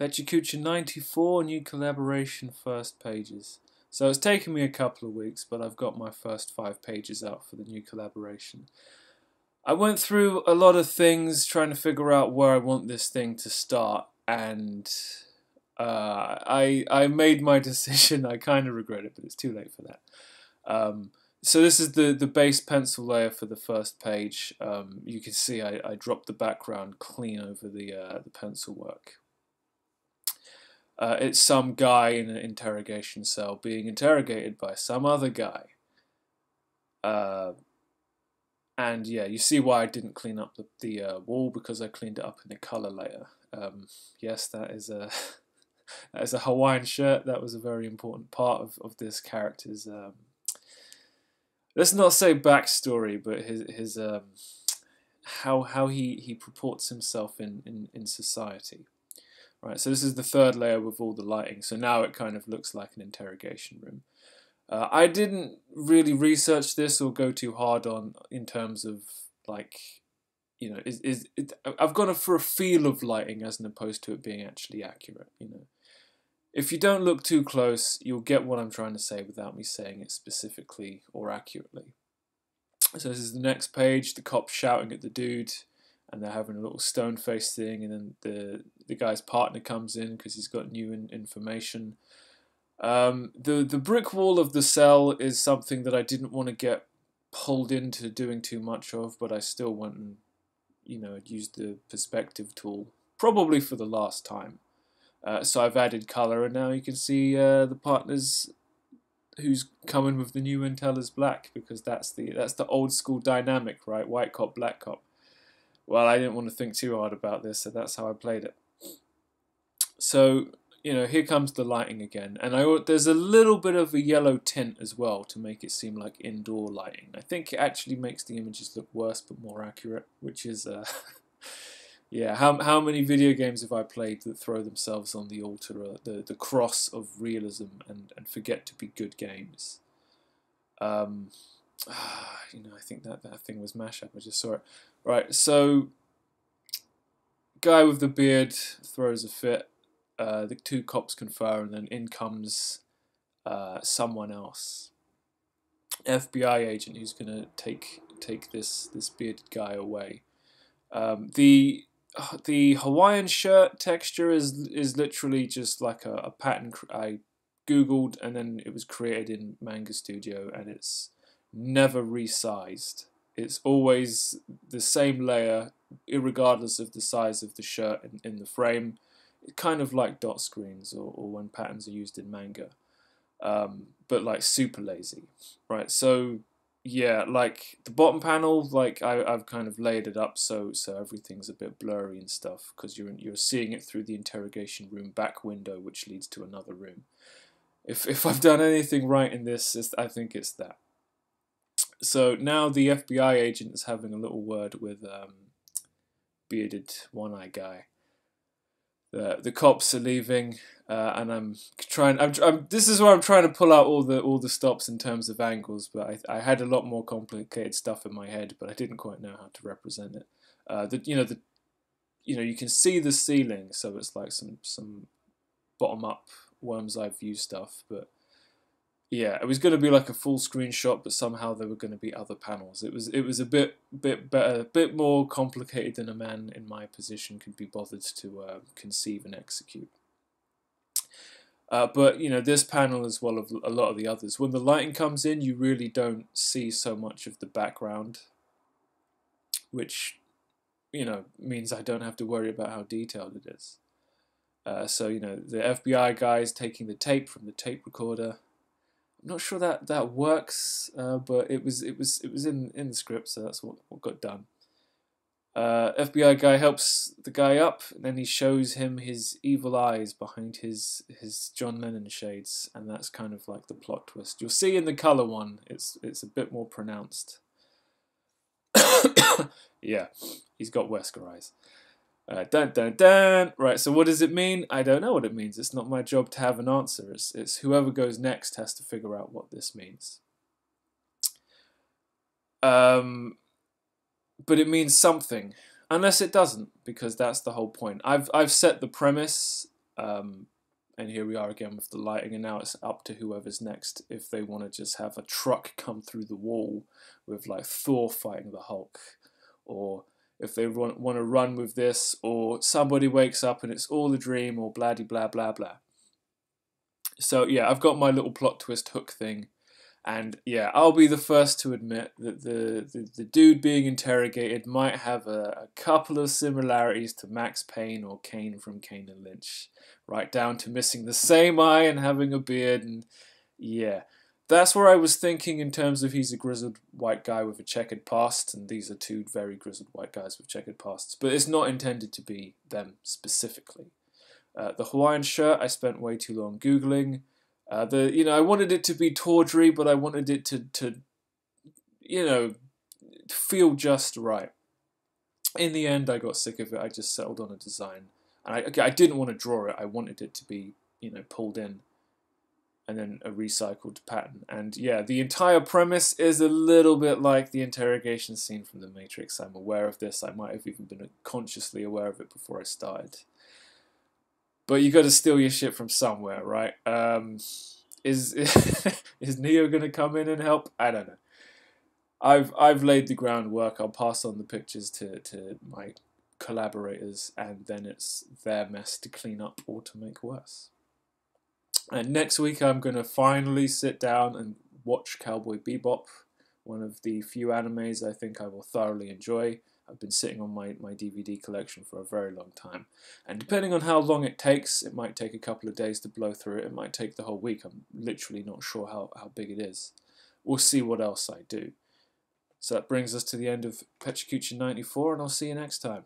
Pecha Kucha 94, new collaboration, first pages. So it's taken me a couple of weeks, but I've got my first 5 pages out for the new collaboration. I went through a lot of things trying to figure out where I want this thing to start, and I made my decision. I kind of regret it, but it's too late for that. So this is the base pencil layer for the first page. You can see I dropped the background clean over the pencil work. It's some guy in an interrogation cell being interrogated by some other guy. And yeah, you see why I didn't clean up the wall, because I cleaned it up in the color layer. Yes, that is a that is a Hawaiian shirt. That was a very important part of this character's let's not say backstory, but his how he purports himself in society. Right, so this is the third layer with all the lighting. So now it kind of looks like an interrogation room. I didn't really research this or go too hard on in terms of like, you know, I've gone for a feel of lighting as opposed to it being actually accurate. You know, if you don't look too close, you'll get what I'm trying to say without me saying it specifically or accurately. So this is the next page. The cop's shouting at the dude, and they're having a little stone face thing, and then the guy's partner comes in because he's got new information. The brick wall of the cell is something that I didn't want to get pulled into doing too much of, but I still went and, you know, used the perspective tool, probably for the last time. So I've added color, and now you can see the partners who's coming with the new intel is black, because that's the old school dynamic, right? White cop, black cop. Well, I didn't want to think too hard about this, so that's how I played it. So, you know, here comes the lighting again, and there's a little bit of a yellow tint as well to make it seem like indoor lighting. I think it actually makes the images look worse but more accurate, which is, yeah, how many video games have I played that throw themselves on the altar, the cross of realism, and forget to be good games? You know, I think that thing was Mashup. I just saw it. Right, so guy with the beard throws a fit. The two cops confer, and then in comes someone else, FBI agent, who's gonna take this bearded guy away. The Hawaiian shirt texture is literally just like a pattern I googled, and then it was created in Manga Studio, and it's never resized. It's always the same layer, irregardless of the size of the shirt in the frame. It's kind of like dot screens or when patterns are used in manga, but like super lazy, right? So yeah, like the bottom panel, like I've kind of layered it up so everything's a bit blurry and stuff, because you're seeing it through the interrogation room back window, which leads to another room. If I've done anything right in this, I think it's that. So now the FBI agent is having a little word with bearded one-eye guy. The cops are leaving, and I'm trying. This is where I'm trying to pull out all the stops in terms of angles, but I had a lot more complicated stuff in my head, but I didn't quite know how to represent it. You can see the ceiling, so it's like some bottom up worm's eye view stuff, but. Yeah, it was going to be like a full screenshot, but somehow there were going to be other panels. It was a bit better, a bit more complicated than a man in my position could be bothered to conceive and execute. But you know, this panel as well as a lot of the others, when the lighting comes in, you really don't see so much of the background, which, you know, means I don't have to worry about how detailed it is. So you know, the FBI guy is taking the tape from the tape recorder. I'm not sure that works, but it was in the script, so that's what got done. FBI guy helps the guy up, and then he shows him his evil eyes behind his John Lennon shades, and that's kind of like the plot twist. You'll see in the color one, it's a bit more pronounced. Yeah, he's got Wesker eyes. Dun dun dun. Right, so what does it mean? I don't know what it means. It's not my job to have an answer. It's whoever goes next has to figure out what this means. But it means something, unless it doesn't, because that's the whole point. I've set the premise And here we are again with the lighting, and now it's up to whoever's next if they want to just have a truck come through the wall with like Thor fighting the Hulk, or if they want to run with this, or somebody wakes up and it's all a dream, or blah blah blah blah. So yeah, I've got my little plot twist hook thing, and yeah, I'll be the first to admit that the dude being interrogated might have a couple of similarities to Max Payne or Kane from Kane and Lynch, right down to missing the same eye and having a beard, and yeah. That's where I was thinking in terms of he's a grizzled white guy with a checkered past, and these are two very grizzled white guys with checkered pasts, but it's not intended to be them specifically. The Hawaiian shirt, I spent way too long Googling. I wanted it to be tawdry, but I wanted it to feel just right. In the end, I got sick of it. I just settled on a design, and I didn't want to draw it. I wanted it to be, pulled in, and then a recycled pattern. And yeah, the entire premise is a little bit like the interrogation scene from The Matrix. I'm aware of this. I might have even been consciously aware of it before I started. But you got to steal your shit from somewhere, right? Is Neo gonna come in and help? I don't know. I've laid the groundwork. I'll pass on the pictures to my collaborators, and then it's their mess to clean up or to make worse. And next week I'm gonna finally sit down and watch Cowboy Bebop, one of the few animes I think I will thoroughly enjoy. I've been sitting on my DVD collection for a very long time. And depending on how long it takes, it might take a couple of days to blow through it. It might take the whole week. I'm literally not sure how big it is. We'll see what else I do. So that brings us to the end of Pecha Kucha 94, and I'll see you next time.